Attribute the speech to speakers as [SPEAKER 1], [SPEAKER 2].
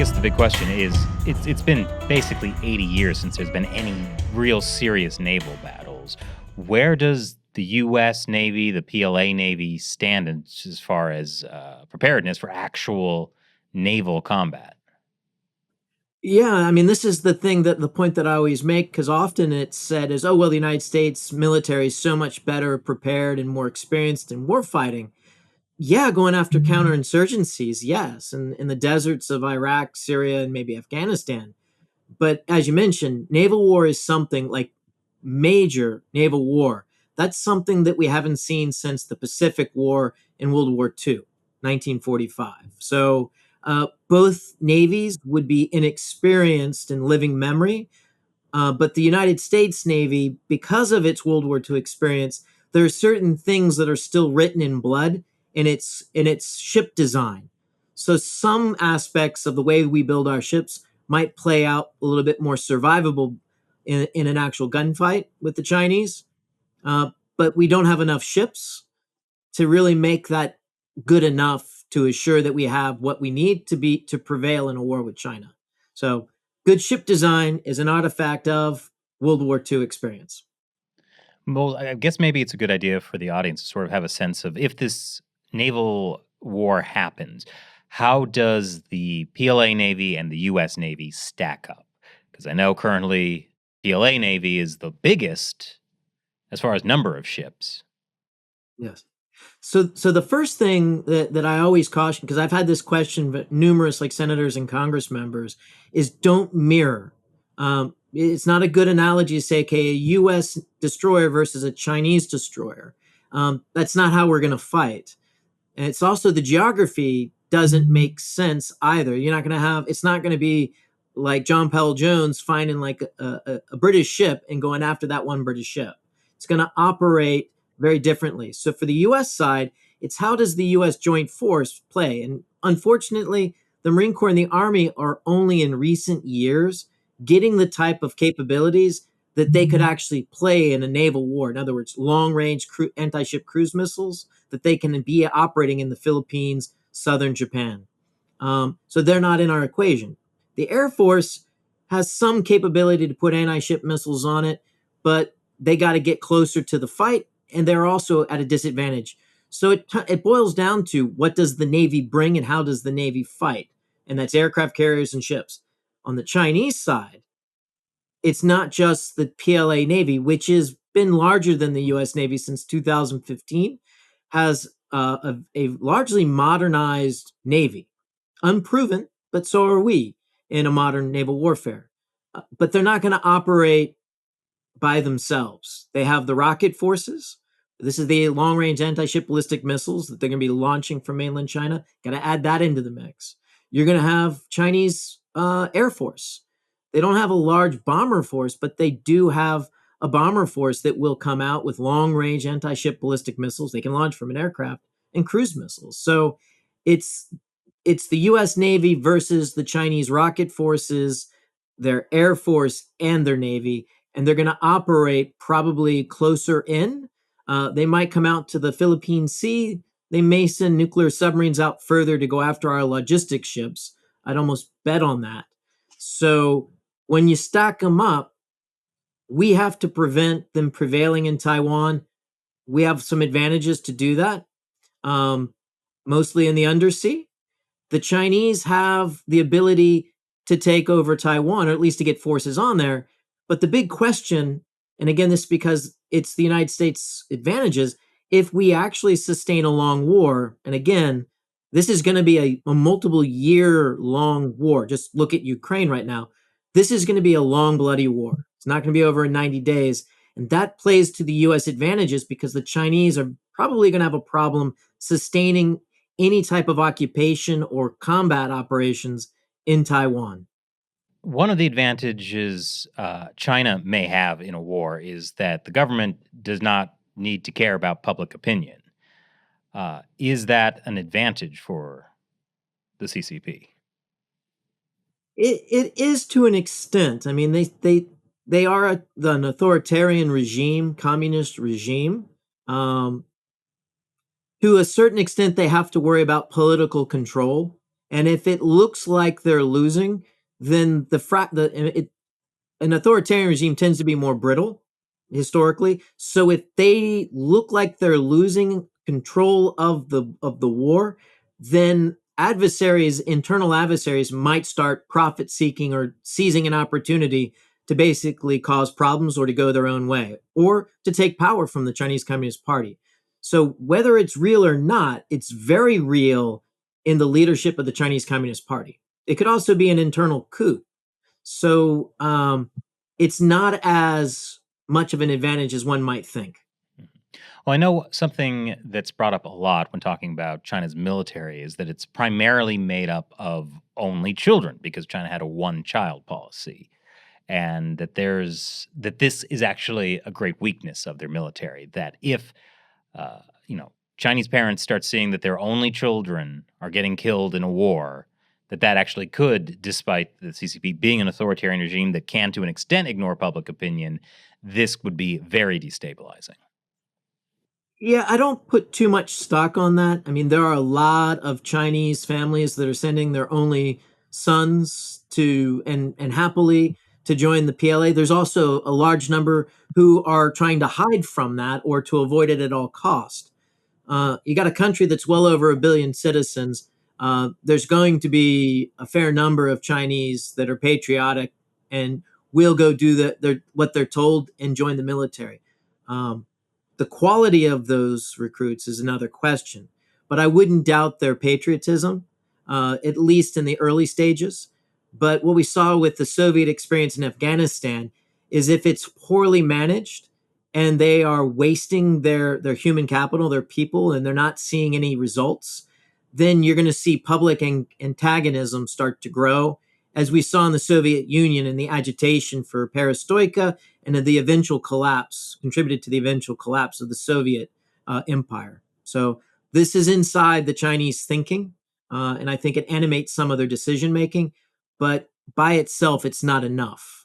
[SPEAKER 1] guess the big question is, it's been basically 80 years since there's been any real serious naval battles. Where does the U.S. Navy, the PLA Navy stand as far as preparedness for actual naval combat?
[SPEAKER 2] Yeah, I mean, this is the point that I always make because often it's said as, oh, well, the United States military is so much better prepared and more experienced in war fighting. Yeah, going after counterinsurgencies, yes, in the deserts of Iraq, Syria, and maybe Afghanistan. But as you mentioned, naval war is something like major naval war. That's something that we haven't seen since the Pacific War in World War II, 1945. So both navies would be inexperienced in living memory, but the United States Navy, because of its World War II experience, there are certain things that are still written in blood in its ship design. So some aspects of the way we build our ships might play out a little bit more survivable in an actual gunfight with the Chinese, but we don't have enough ships to really make that good enough to assure that we have what we need to prevail in a war with China. So good ship design is an artifact of World War II experience.
[SPEAKER 1] Well, I guess maybe it's a good idea for the audience to sort of have a sense of if this naval war happens, how does the PLA Navy and the U.S. Navy stack up? Because I know currently PLA Navy is the biggest as far as number of ships.
[SPEAKER 2] Yes. So the first thing that I always caution, because I've had this question but numerous like senators and Congress members, is don't mirror. It's not a good analogy to say, okay, a U.S. destroyer versus a Chinese destroyer. That's not how we're going to fight. And it's also the geography doesn't make sense either. You're not going to have, it's not going to be like John Paul Jones finding like a British ship and going after that one British ship. It's going to operate very differently. So for the US side, it's how does the US joint force play? And unfortunately, the Marine Corps and the Army are only in recent years getting the type of capabilities that they could actually play in a naval war. In other words, long range anti ship cruise missiles that they can be operating in the Philippines, southern Japan. So they're not in our equation. The Air Force has some capability to put anti ship missiles on it, but they got to get closer to the fight, and they're also at a disadvantage. So it boils down to what does the Navy bring and how does the Navy fight? And that's aircraft carriers and ships. On the Chinese side, it's not just the PLA Navy, which has been larger than the U.S. Navy since 2015, has a largely modernized Navy. Unproven, but so are we in a modern naval warfare. But they're not going to operate by themselves. They have the rocket forces. This is the long range anti ship ballistic missiles that they're going to be launching from mainland China. Got to add that into the mix. You're going to have Chinese Air Force. They don't have a large bomber force, but they do have a bomber force that will come out with long range anti ship ballistic missiles they can launch from an aircraft and cruise missiles. So it's it's the US Navy versus the Chinese rocket forces, their Air Force, and their Navy. And they're going to operate probably closer in. They might come out to the Philippine Sea. They may send nuclear submarines out further to go after our logistics ships. I'd almost bet on that. So when you stack them up, we have to prevent them prevailing in Taiwan. We have some advantages to do that, mostly in the undersea. The Chinese have the ability to take over Taiwan, or at least to get forces on there. But the big question, and again, this is because it's the United States' advantages, if we actually sustain a long war, and again, this is going to be a multiple year long war. Just look at Ukraine right now. This is going to be a long, bloody war. It's not going to be over in 90 days. And that plays to the US advantages because the Chinese are probably going to have a problem sustaining any type of occupation or combat operations in Taiwan.
[SPEAKER 1] One of the advantages China may have in a war is that the government does not need to care about public opinion. Is that an advantage for the CCP?
[SPEAKER 2] It is to an extent. I mean, they are an authoritarian regime, communist regime. Um, to a certain extent, they have to worry about political control. And if it looks like they're losing, then an authoritarian regime tends to be more brittle historically. So if they look like they're losing control of the war, then internal adversaries might start profit seeking or seizing an opportunity to basically cause problems or to go their own way or to take power from the Chinese Communist Party. So whether it's real or not, it's very real in the leadership of the Chinese Communist Party. It could also be an internal coup. So it's not as much of an advantage as one might think.
[SPEAKER 1] Well, I know something that's brought up a lot when talking about China's military is that it's primarily made up of only children because China had a one-child policy, and that this is actually a great weakness of their military. That if Chinese parents start seeing that their only children are getting killed in a war, that actually could, despite the CCP being an authoritarian regime that can, to an extent, ignore public opinion, this would be very destabilizing.
[SPEAKER 2] Yeah, I don't put too much stock on that. I mean, there are a lot of Chinese families that are sending their only sons to and happily to join the PLA. There's also a large number who are trying to hide from that or to avoid it at all cost. You got a country that's well over 1 billion citizens. There's going to be a fair number of Chinese that are patriotic and will go do what they're told and join the military. Um, the quality of those recruits is another question, but I wouldn't doubt their patriotism, at least in the early stages. But what we saw with the Soviet experience in Afghanistan is if it's poorly managed and they are wasting their human capital, their people, and they're not seeing any results, then you're going to see public antagonism start to grow, as we saw in the Soviet Union and the agitation for perestroika and the eventual collapse, contributed to the eventual collapse of the Soviet empire. So this is inside the Chinese thinking, and I think it animates some of their decision making, but by itself, it's not enough.